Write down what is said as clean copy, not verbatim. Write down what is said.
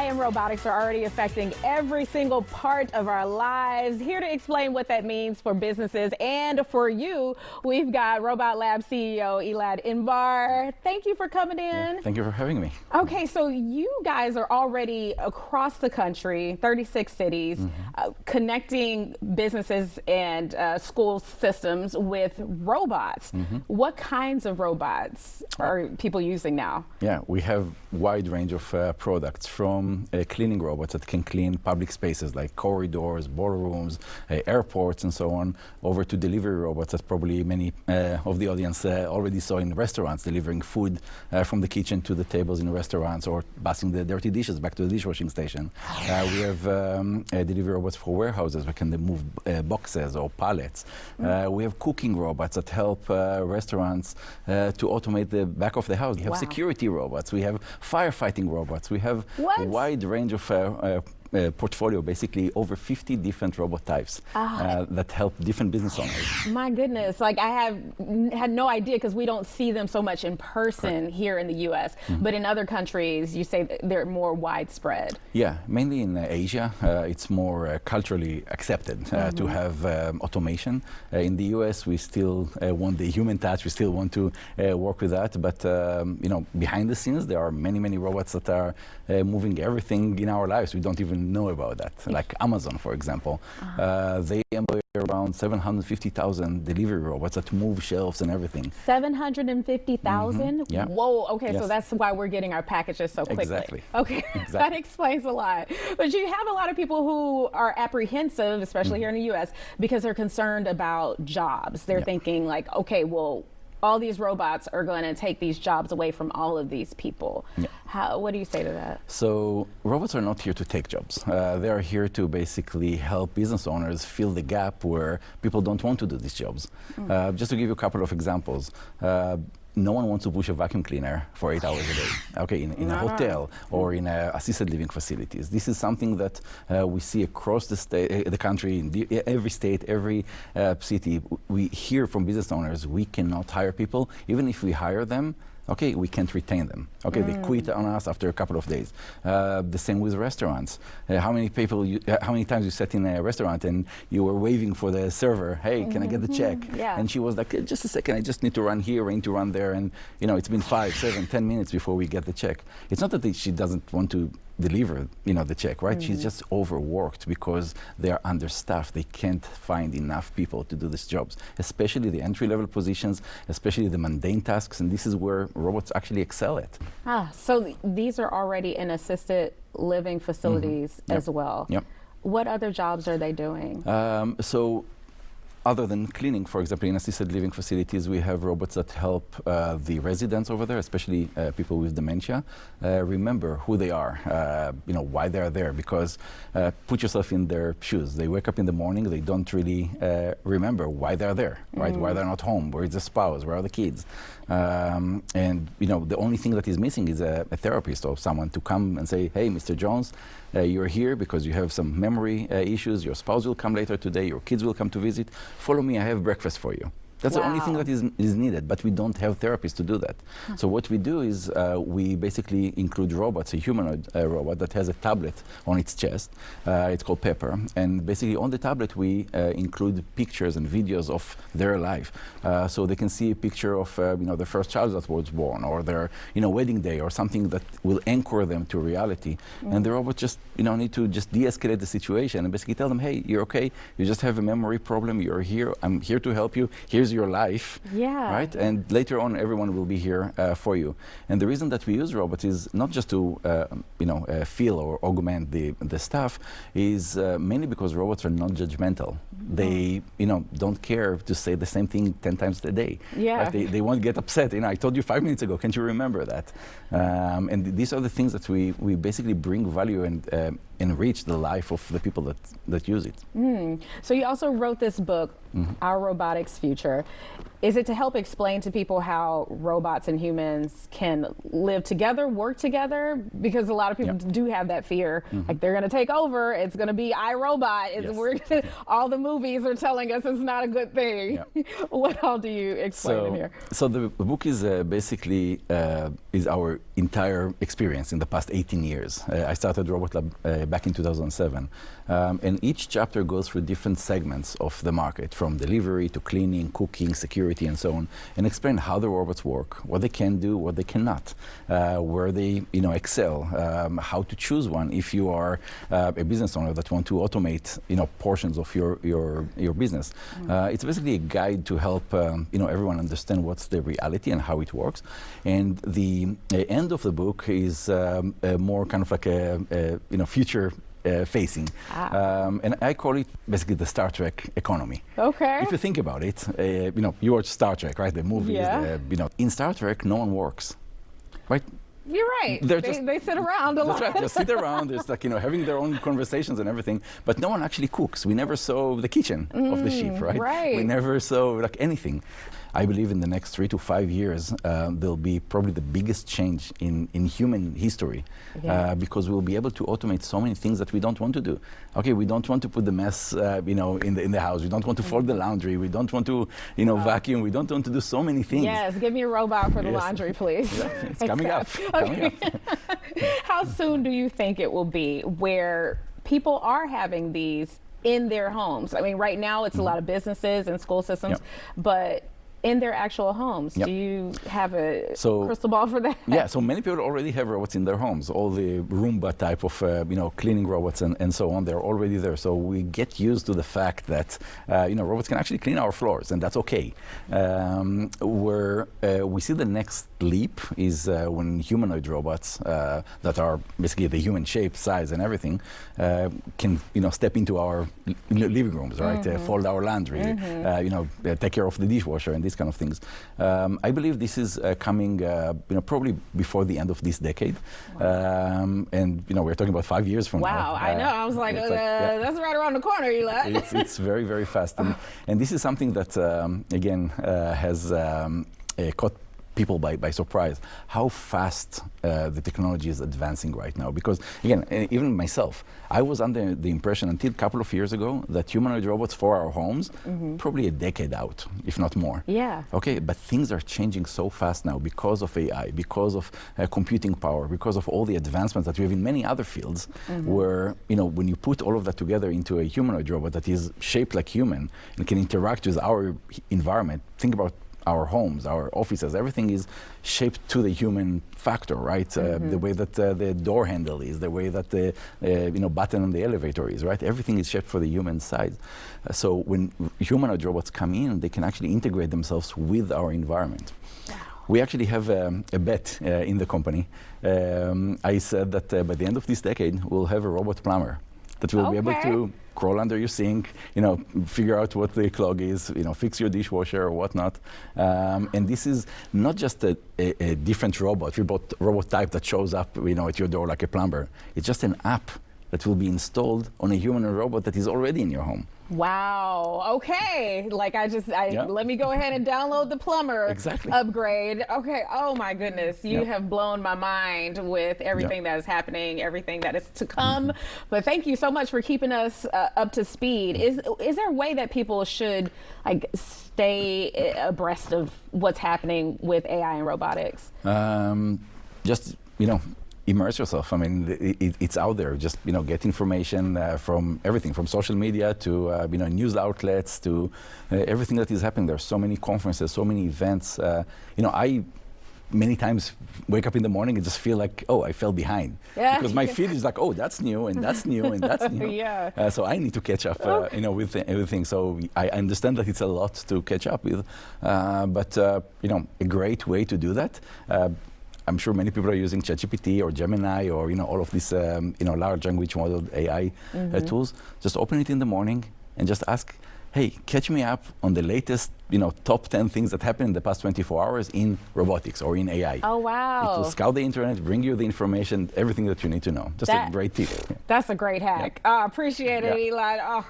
AI and robotics are already affecting every single part of our lives. Here to explain what that means for businesses and for you, we've got Robot Lab CEO Elad Inbar. Thank you for coming in. Yeah, thank you for having me. Okay, so you guys are already across the country, 36 cities, connecting businesses and school systems with robots. What kinds of robots are people using now? Yeah, we have a wide range of products, from cleaning robots that can clean public spaces like corridors, ballrooms, airports, and so on, over to delivery robots that probably many of the audience already saw in restaurants, delivering food from the kitchen to the tables in restaurants, or passing the dirty dishes back to the dishwashing station. We have delivery robots for warehouses that can move boxes or pallets. We have cooking robots that help restaurants to automate the back of the house. We have security robots. We have firefighting robots. We have a wide range of portfolio, basically over 50 different robot types that help different business owners. My goodness, like I had no idea, because we don't see them so much in person here in the US, but in other countries you say that they're more widespread. Yeah, mainly in Asia, it's more culturally accepted to have automation. In the US, we still want the human touch, we still want to work with that, but you know, behind the scenes there are many robots that are moving everything in our lives. We don't even know about that. Like Amazon, for example, they employ around 750,000 delivery robots that move shelves and everything. 750,000? Yeah. Whoa, okay, Yes. so that's why we're getting our packages so quickly. Exactly. Okay, that explains a lot. But you have a lot of people who are apprehensive, especially here in the US, because they're concerned about jobs. They're thinking like, okay, well, all these robots are going to take these jobs away from all of these people. What do you say to that? So robots are not here to take jobs. They are here to basically help business owners fill the gap where people don't want to do these jobs. Just to give you a couple of examples. No one wants to push a vacuum cleaner for 8 hours a day, okay, in a hotel or in assisted living facilities. This is something that we see across the country, in every state, every city. We hear from business owners, we cannot hire people. Even if we hire them, okay, we can't retain them. Okay, they quit on us after a couple of days. The same with restaurants. How many times you sat in a restaurant and you were waving for the server, hey, can I get the check? And she was like, just a second, I just need to run here, I need to run there. And you know, it's been 5, 7, 10 minutes before we get the check. It's not that she doesn't want to deliver, you know, the check, right? She's just overworked because they are understaffed. They can't find enough people to do these jobs, especially the entry-level positions, especially the mundane tasks, and this is where robots actually excel at. So these are already in assisted living facilities as well. What other jobs are they doing? So other than cleaning, for example, in assisted living facilities, we have robots that help the residents over there, especially people with dementia, remember who they are, you know, why they are there. Because put yourself in their shoes. They wake up in the morning, they don't really remember why they're there, right? Why they're not home, where is the spouse, where are the kids? And you know, the only thing that is missing is a therapist or someone to come and say, hey, Mr. Jones, you're here because you have some memory issues. Your spouse will come later today. Your kids will come to visit. Follow me. I have breakfast for you. That's the only thing that is needed, but we don't have therapists to do that. So what we do is we basically include robots, a humanoid robot that has a tablet on its chest. It's called Pepper, and basically on the tablet we include pictures and videos of their life, so they can see a picture of you know, the first child that was born, or their, you know, wedding day, or something that will anchor them to reality. And the robot just, you know, need to just de-escalate the situation and basically tell them, hey, you're okay. You just have a memory problem. You're here. I'm here to help you. Here's your life, right? And later on, everyone will be here for you. And the reason that we use robots is not just to, you know, feel or augment the staff, is mainly because robots are non-judgmental. They, you know, don't care to say the same thing 10 times a day. Right? They won't get upset. You know, I told you 5 minutes ago. Can't you remember that? And these are the things that we basically bring value and enrich the life of the people that use it. So you also wrote this book, Our Robotics Future. together. Is it to help explain to people how robots and humans can live together, work together? Because a lot of people do have that fear, like they're going to take over. It's going to be iRobot. All the movies are telling us it's not a good thing. What all do you explain in here? So the book is basically is our entire experience in the past 18 years. I started Robot Lab back in 2007, and each chapter goes through different segments of the market, from delivery to cleaning, cooking, security, and so on, and explain how the robots work, what they can do, what they cannot, where they excel, how to choose one if you are a business owner that want to automate portions of your business. It's basically a guide to help everyone understand what's the reality and how it works. And the end of the book is more kind of like a future facing. And I call it basically the Star Trek economy. Okay. If you think about it, you watch Star Trek, right? The movies, in Star Trek, no one works, right? You're right. They sit around a lot. That's right. They sit around. It's like having their own conversations and everything, but no one actually cooks. We never saw the kitchen of the ship, right? Right. We never saw anything. I believe in the next 3 to 5 years, there'll be probably the biggest change in human history, because we'll be able to automate so many things that we don't want to do. Okay, we don't want to put the mess, in the house. We don't want to fold the laundry. We don't want to, vacuum. We don't want to do so many things. Yes, give me a robot for the laundry, please. Yeah, it's coming up. Okay. How soon do you think it will be where people are having these in their homes? I mean, right now it's a lot of businesses and school systems, but in their actual homes. Do you have a crystal ball for that? Yeah, so many people already have robots in their homes. All the Roomba type of cleaning robots and so on, they're already there. So we get used to the fact that robots can actually clean our floors, and that's okay. Where we see the next leap is when humanoid robots that are basically the human shape, size, and everything can step into our living rooms, right? Fold our laundry, take care of the dishwasher and these kind of things. I believe this is coming, probably before the end of this decade. And we're talking about 5 years from now. Wow, I know. I was like, that's right around the corner, Elad. It's very, very fast. And this is something that, again, has caught people by surprise, how fast the technology is advancing right now. Because, again, even myself, I was under the impression until a couple of years ago that humanoid robots for our homes, probably a decade out, if not more. Yeah. Okay, but things are changing so fast now because of AI, because of computing power, because of all the advancements that we have in many other fields, where, when you put all of that together into a humanoid robot that is shaped like human and can interact with our environment, think about our homes, our offices, everything is shaped to the human factor, right? The way that the door handle is, the way that the button on the elevator is, right? Everything is shaped for the human side. So when humanoid robots come in, they can actually integrate themselves with our environment. Wow. We actually have a bet in the company. I said that by the end of this decade, we'll have a robot plumber that will be able to crawl under your sink, figure out what the clog is, fix your dishwasher or whatnot. And this is not just a different robot type that shows up, at your door like a plumber. It's just an app that will be installed on a human robot that is already in your home. Wow. Okay. Like let me go ahead and download the plumber upgrade. Okay. Oh my goodness. You have blown my mind with everything that is happening, everything that is to come. But thank you so much for keeping us up to speed. Is there a way that people should stay abreast of what's happening with AI and robotics? Just, immerse yourself. I mean, it's out there. Just get information from everything, from social media to news outlets to everything that is happening. There's so many conferences, so many events. I many times wake up in the morning and just feel like, oh, I fell behind, because my feed is like, oh, that's new and that's new and that's new. So I need to catch up, with everything. So I understand that it's a lot to catch up with, but a great way to do that. I'm sure many people are using ChatGPT or Gemini or all of these large language model AI tools. Just open it in the morning and just ask, hey, catch me up on the latest, top 10 things that happened in the past 24 hours in robotics or in AI. Oh, wow. It will scout the internet, bring you the information, everything that you need to know. Just a great tip. That's a great hack. I appreciate it, Elad.